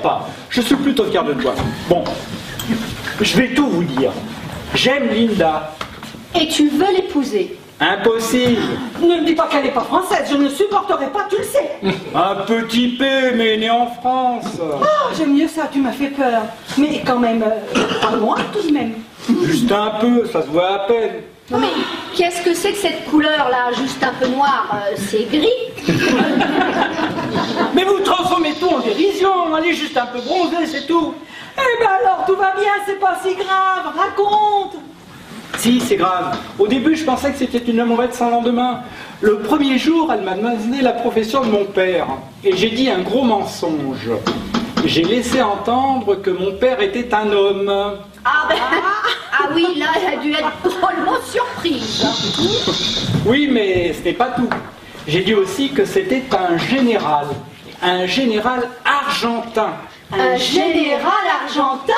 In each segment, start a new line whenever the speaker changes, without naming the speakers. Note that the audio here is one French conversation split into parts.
pas. Je suis plutôt fier de toi. Bon, je vais tout vous dire. J'aime Linda.
Et tu veux l'épouser?
Impossible.
Ne me dis pas qu'elle n'est pas française, je ne supporterai pas, tu le sais.
Un petit P, mais né en France.
Oh, j'aime mieux ça, tu m'as fait peur. Mais quand même, pas loin tout de même.
Juste un peu, ça se voit à peine.
Non mais, qu'est-ce que c'est que cette couleur-là, juste un peu noire? C'est gris.
Mais vous transformez tout en dérision, elle est juste un peu bronzée, c'est tout.
Eh ben alors, tout va bien, c'est pas si grave, raconte.
Si, c'est grave. Au début, je pensais que c'était une amourette sans lendemain. Le premier jour, elle m'a donné la profession de mon père. Et j'ai dit un gros mensonge. J'ai laissé entendre que mon père était un homme.
Ah ben, ah oui, là, elle a dû être drôlement surprise.
Oui, mais ce n'est pas tout. J'ai dit aussi que c'était un général argentin.
Un général argentin?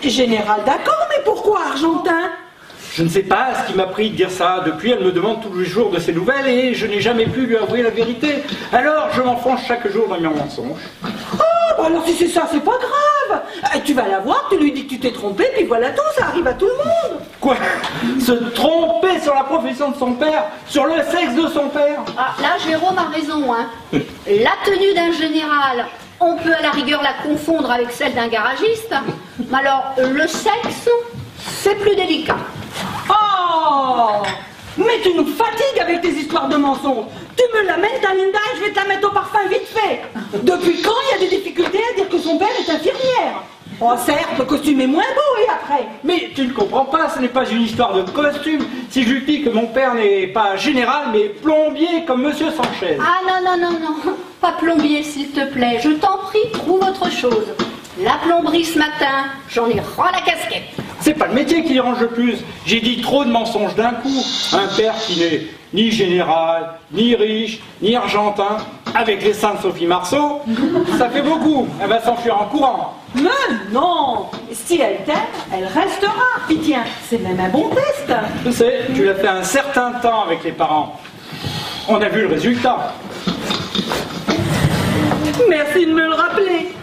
Général, d'accord, mais pourquoi argentin?
Je ne sais pas ce qui m'a pris de dire ça. Depuis, elle me demande tous les jours de ses nouvelles et je n'ai jamais pu lui avouer la vérité. Alors, je m'enfonce chaque jour dans mes mensonges.
Oh, bah alors si c'est ça, c'est pas grave. Tu vas la voir, tu lui dis que tu t'es trompé, puis voilà tout, ça arrive à tout le monde.
Quoi? Se tromper sur la profession de son père? Sur le sexe de son père?
Ah, là, Jérôme a raison, hein. La tenue d'un général, on peut à la rigueur la confondre avec celle d'un garagiste. Mais alors, le sexe, c'est plus délicat.
Oh, mais tu nous fatigues avec tes histoires de mensonges. Tu me l'amènes ta Linda et je vais te la mettre au parfum vite fait. Depuis quand il y a des difficultés à dire que son père est infirmière? Oh certes, le costume est moins beau et après.
Mais tu ne comprends pas, ce n'est pas une histoire de costume. Si je lui dis que mon père n'est pas général, mais plombier comme Monsieur Sanchez.
Ah non, pas plombier s'il te plaît. Je t'en prie, trouve autre chose. La plomberie ce matin, j'en ai ras la casquette.
C'est pas le métier qui dérange le plus. J'ai dit trop de mensonges d'un coup. Un père qui n'est ni général, ni riche, ni argentin, avec les seins de Sophie Marceau, ça fait beaucoup. Elle va s'enfuir en courant.
Mais non, si elle t'aime, elle restera. Puis tiens, c'est même un bon test.
Je sais, tu l'as fait un certain temps avec les parents. On a vu le résultat.
Merci de me le rappeler.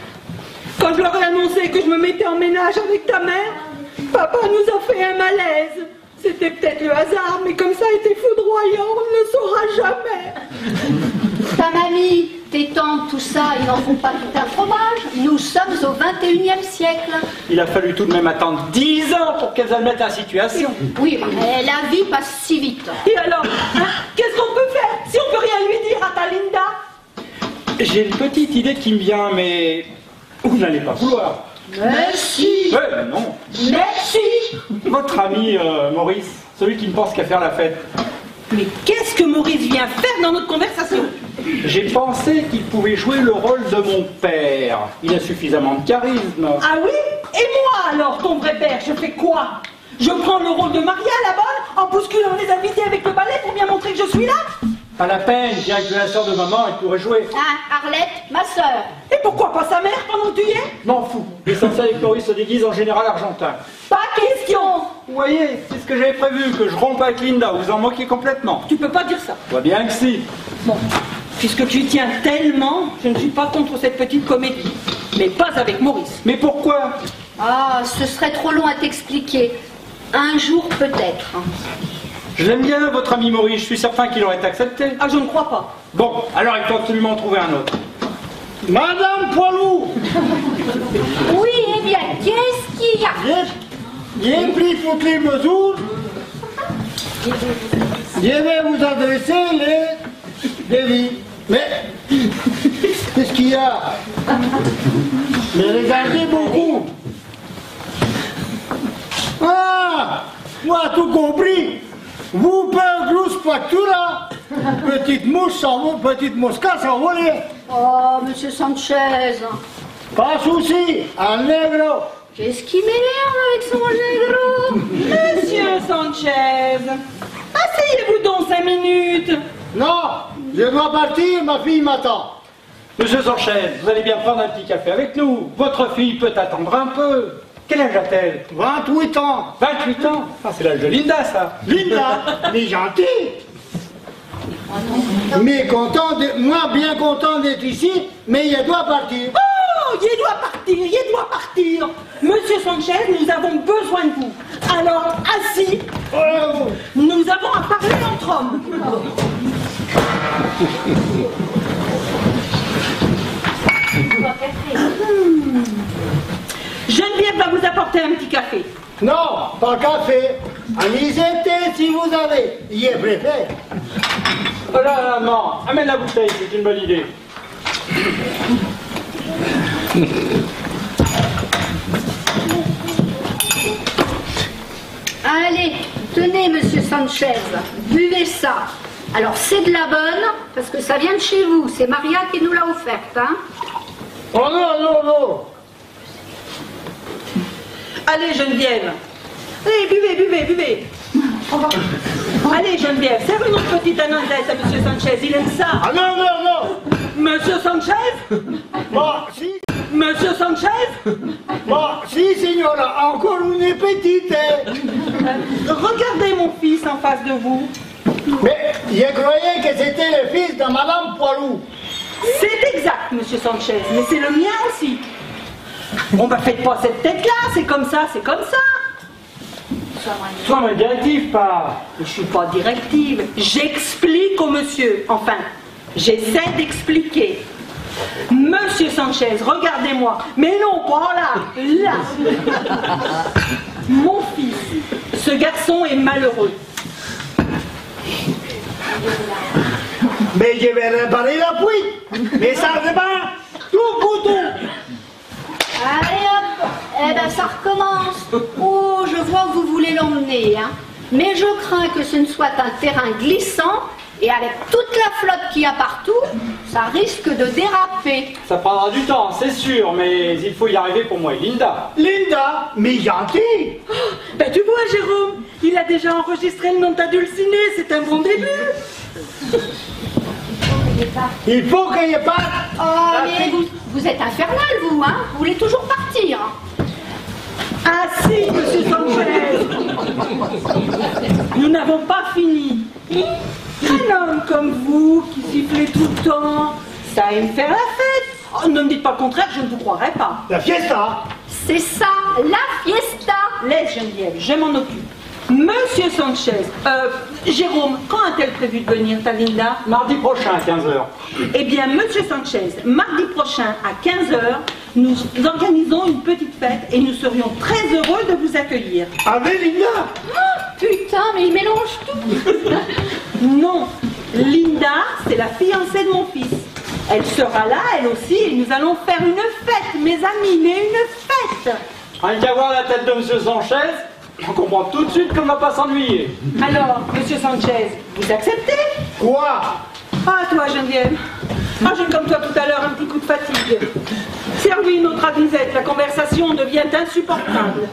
Quand je leur ai annoncé que je me mettais en ménage avec ta mère, papa nous a fait un malaise. C'était peut-être le hasard, mais comme ça a été foudroyant, on ne le saura jamais.
Ta mamie, tes tantes, tout ça, ils n'en font pas tout un fromage. Nous sommes au 21e siècle.
Il a fallu tout de même attendre 10 ans pour qu'elles admettent la situation.
Oui, mais la vie passe si vite.
Et alors, hein, qu'est-ce qu'on peut faire si on peut rien lui dire à ta Linda?
J'ai une petite idée qui me vient, mais vous n'allez pas vouloir.
Merci.
Ouais, non.
Merci.
Votre ami Maurice, celui qui ne pense qu'à faire la fête.
Mais qu'est-ce que Maurice vient faire dans notre conversation?
J'ai pensé qu'il pouvait jouer le rôle de mon père. Il a suffisamment de charisme.
Ah oui? Et moi alors, ton vrai père, je fais quoi? Je prends le rôle de Maria là-bas en bousculant les invités avec le balai pour bien montrer que je suis là?
Pas la peine, direct de la sœur de maman, elle pourrait jouer.
Ah, Arlette, ma sœur.
Et pourquoi pas sa mère pendant que tu y es?
M'en fous. L'essentiel est que Maurice se déguise en général argentin.
Pas question.
Vous voyez, c'est ce que j'avais prévu, que je rompe avec Linda, vous en moquez complètement.
Tu peux pas dire ça.
Je vois bien que si.
Bon, puisque tu y tiens tellement, je ne suis pas contre cette petite comédie. Mais pas avec Maurice.
Mais pourquoi?
Ah, ce serait trop long à t'expliquer. Un jour peut-être.
Je l'aime bien, votre ami Maurice, je suis certain qu'il aurait accepté.
Ah, je ne crois pas.
Bon, alors il faut absolument en trouver un autre.
Madame Poilou,
Oui, eh bien, qu'est-ce qu'il y a?
j'ai pris toutes les mesures. Je vais vous adresser les devis. Mais, qu'est-ce qu'il y a? Mais regardez beaucoup. Ah, tu as tout compris. Vous payez grosse factura. Petite mosca s'envoler.
Oh, monsieur Sanchez.
Pas souci, un negro.
Qu'est-ce qui m'énerve avec son négro?
Monsieur Sanchez, asseyez-vous donc 5 minutes.
Non, je dois partir, ma fille m'attend.
Monsieur Sanchez, vous allez bien prendre un petit café avec nous. Votre fille peut attendre un peu. Quel âge a-t-elle?
28 ans.
28 ans? Ah, c'est l'âge de Linda, ça.
Linda, mais gentil. Mais content moi bien content d'être ici, mais il doit partir.
Oh, il est partir, il doit partir. Monsieur Sanchez, nous avons besoin de vous. Alors, assis, nous avons à parler entre hommes. Geneviève va vous apporter un petit café.
Non, pas café. Anisette, si vous avez. Il est préféré.
Oh là, maman, amène la bouteille, c'est une bonne idée.
Allez, tenez, monsieur Sanchez, buvez ça. Alors, c'est de la bonne, parce que ça vient de chez vous. C'est Maria qui nous l'a offerte, hein.
Oh non, non, non.
Allez, Geneviève. Allez, buvez. Allez, Geneviève, serre une autre petite ananas à monsieur Sanchez, il aime ça.
Ah non, non, non.
Monsieur Sanchez?
Bon, si.
Monsieur Sanchez?
Bon, si, signora, encore une petite.
Regardez mon fils en face de vous.
Mais je croyais que c'était le fils de Madame Poilou.
C'est exact, monsieur Sanchez, mais c'est le mien aussi. On ne faites pas cette tête-là, c'est comme ça, c'est comme ça.
Sois ma directive, pas.
Je ne suis pas directive, j'explique au monsieur. Enfin, j'essaie d'expliquer. Monsieur Sanchez, regardez-moi. Mais non, pas là, là. Mon fils, ce garçon est malheureux.
Mais je vais réparer la pluie. Mais ça repart tout pour tout.
Allez hop, eh ben ça recommence. Oh, je vois que vous voulez l'emmener, hein. Mais je crains que ce ne soit un terrain glissant et avec toute la flotte qu'il y a partout, ça risque de déraper.
Ça prendra du temps, c'est sûr, mais il faut y arriver pour moi et Linda.
Linda, mais gentil.
Ben tu vois, Jérôme, il a déjà enregistré le nom de ta dulcinée, c'est un bon début.
Il faut qu'il parte.
Oh, mais vous êtes infernal, vous, hein. Vous voulez toujours partir.
Ah si, monsieur Sanchez. Nous n'avons pas fini. Un homme comme vous, qui sifflez tout le temps, ça aime faire la fête. Oh, ne me dites pas le contraire, je ne vous croirai pas.
La fiesta.
C'est ça, la fiesta.
Laisse Geneviève, je m'en occupe. Monsieur Sanchez, Jérôme, quand a-t-elle prévu de venir, ta Linda?
Mardi prochain à 15h.
Eh bien, monsieur Sanchez, mardi prochain à 15h, nous organisons une petite fête et nous serions très heureux de vous accueillir.
Avec Linda.
Oh, putain, mais il mélange tout.
Non, Linda, c'est la fiancée de mon fils. Elle sera là, elle aussi, et nous allons faire une fête, mes amis, mais une fête.
Rien qu'à voir la tête de monsieur Sanchez, on comprend tout de suite qu'on ne va pas s'ennuyer.
Alors, monsieur Sanchez, vous acceptez?
Quoi?
Ah, toi, Geneviève. Ah, j'ai comme toi tout à l'heure un petit coup de fatigue. Servis une autre anisette, la conversation devient insupportable.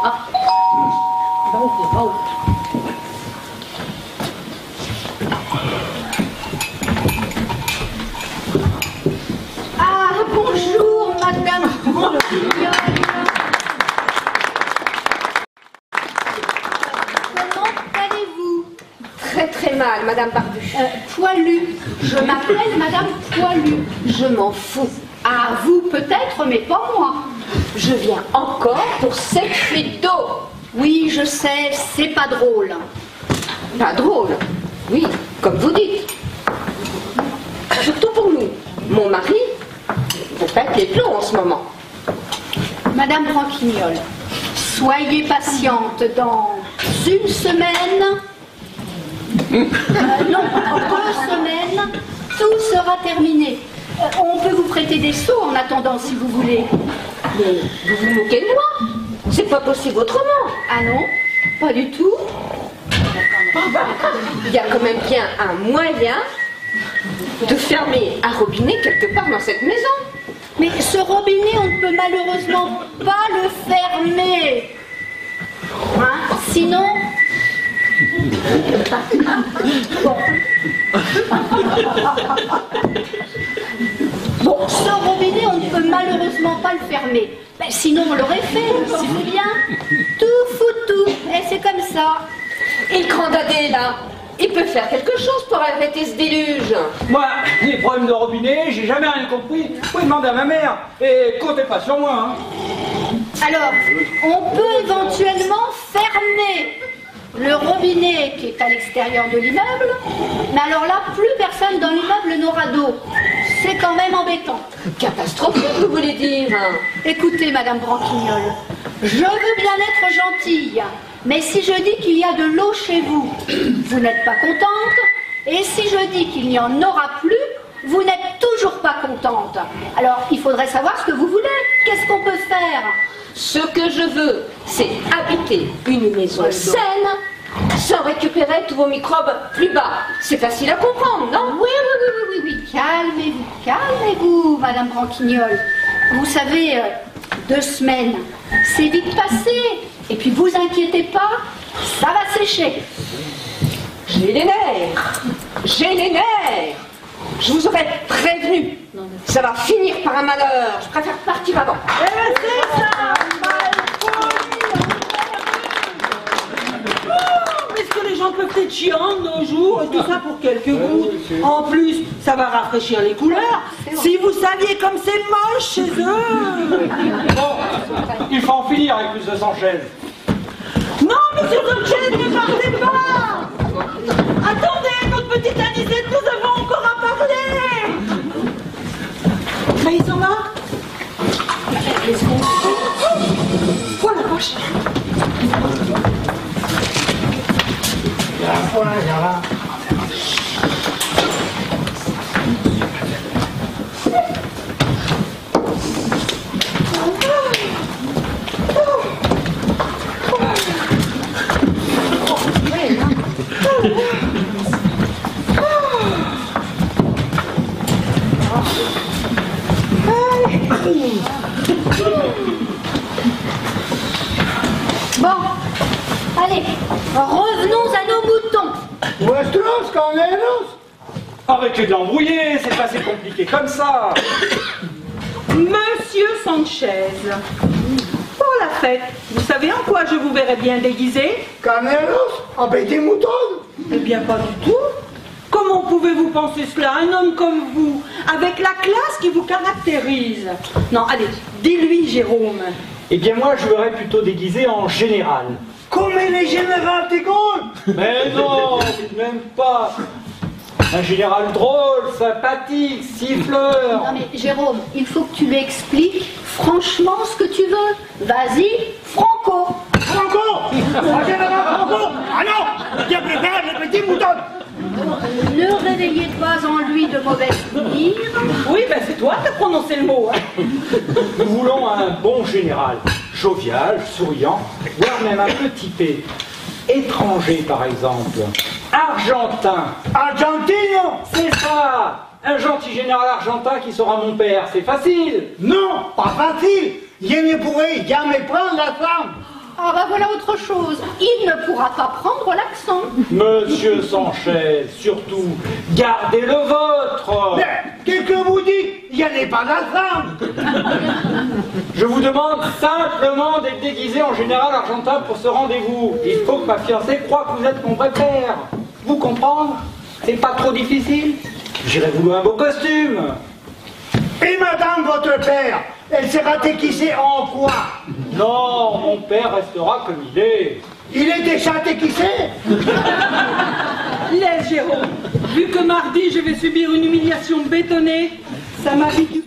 Ah.
Ah, bonjour, madame. Comment allez-vous?
Très très mal, Madame Barbu.
Poilu. Je m'appelle Madame Poilu.
Je m'en fous.
Ah, vous peut-être, mais pas moi.
Je viens encore pour cette fuite d'eau.
Oui, je sais, c'est pas drôle.
Pas drôle. Oui, comme vous dites. Surtout pour nous. Mon mari, vous faites les plombs en ce moment.
Madame Branquignol, soyez patiente, dans une semaine, non, en 2 semaines, tout sera terminé. On peut vous prêter des seaux en attendant si vous voulez.
Mais vous vous moquez de moi. C'est pas possible autrement.
Ah non, pas du tout.
Il y a quand même bien un moyen de fermer un robinet quelque part dans cette maison.
Mais ce robinet, on ne peut malheureusement pas le fermer. Hein? Sinon... Bon, ce robinet, on ne peut malheureusement pas le fermer. Ben, sinon, on l'aurait fait, si vous bien. Tout fout tout, et c'est comme ça.
Et le grand dadé là, il peut faire quelque chose pour arrêter ce déluge.
Moi, les problèmes de robinet, j'ai jamais rien compris. Vous pouvez demander à ma mère. Et comptez pas sur moi, hein.
Alors, on peut éventuellement fermer le robinet qui est à l'extérieur de l'immeuble, mais alors là, plus personne dans l'immeuble n'aura d'eau. C'est quand même embêtant.
Catastrophique, vous voulez dire?
Écoutez, Madame Branquignol, je veux bien être gentille, mais si je dis qu'il y a de l'eau chez vous, vous n'êtes pas contente, et si je dis qu'il n'y en aura plus, vous n'êtes toujours pas contente. Alors, il faudrait savoir ce que vous voulez. Qu'est-ce qu'on peut faire?
Ce que je veux, c'est habiter une maison saine, sans récupérer tous vos microbes plus bas. C'est facile à comprendre, non?
Oui. Calmez-vous, calmez-vous, Madame Branquignol. Vous savez, 2 semaines, c'est vite passé. Et puis, vous inquiétez pas, ça va sécher.
J'ai les nerfs. J'ai les nerfs. Je vous aurais prévenu. Ça va finir par un malheur. Je préfère partir avant.
C'est ça, est-ce que les gens peuvent être chiants de nos jours et tout ça pour quelques gouttes? En plus, ça va rafraîchir les couleurs. Si vous saviez comme c'est moche chez eux.
Bon, il faut en finir avec plus de 100 chaises.
Non, monsieur Sanchez, ne partez pas. Attendez, notre petite Anisette, nous avons encore à parler. Mais ils sont là. Oh la vache.
Bon, allez, revenons à nos moutons.
Vuestros caneros.
Arrêtez de l'embrouiller, c'est pas si compliqué comme ça.
Monsieur Sanchez, pour la fête, vous savez en quoi je vous verrais bien déguisé?
Caneros. Avec des moutons.
Eh bien, pas du tout. Comment pouvez-vous penser cela? Un homme comme vous, avec la classe qui vous caractérise. Non, allez, dis-lui, Jérôme.
Eh bien moi, je verrais plutôt déguisé en général.
Comme les généraux de Gaulle.
Mais non, même pas. Un général drôle, sympathique, siffleur.
Non mais Jérôme, il faut que tu lui expliques franchement ce que tu veux. Vas-y, franco.
Franco. Un général Franco. Ah non. Je préfère les petits moutons.
Ne réveillez pas en lui de mauvais souvenirs.
Oui, ben c'est toi qui as prononcé le mot. Hein.
Nous voulons un bon général, jovial, souriant, voire même un peu typé. Étranger, par exemple. Argentin.
Argentino.
C'est ça. Un gentil général argentin qui sera mon père, c'est facile.
Non, pas facile. Je ne pourrai jamais prendre la femme.
Ah bah voilà autre chose. Il ne pourra pas prendre l'accent.
Monsieur Sanchez, surtout, gardez le vôtre.
Mais qu'est-ce que vous dites? Je n'ai pas la femme.
Je vous demande simplement d'être déguisé en général argentin pour ce rendez-vous. Il faut que ma fiancée croie que vous êtes mon vrai père. Vous comprendre? C'est pas trop difficile? J'irai vous louer un beau costume.
Et madame, votre père, elle sera déguisée en quoi?
Non, mon père restera comme il est.
Il est déjà déguisé.
Laisse, Jérôme. Vu que mardi, je vais subir une humiliation bétonnée, ça m'habitue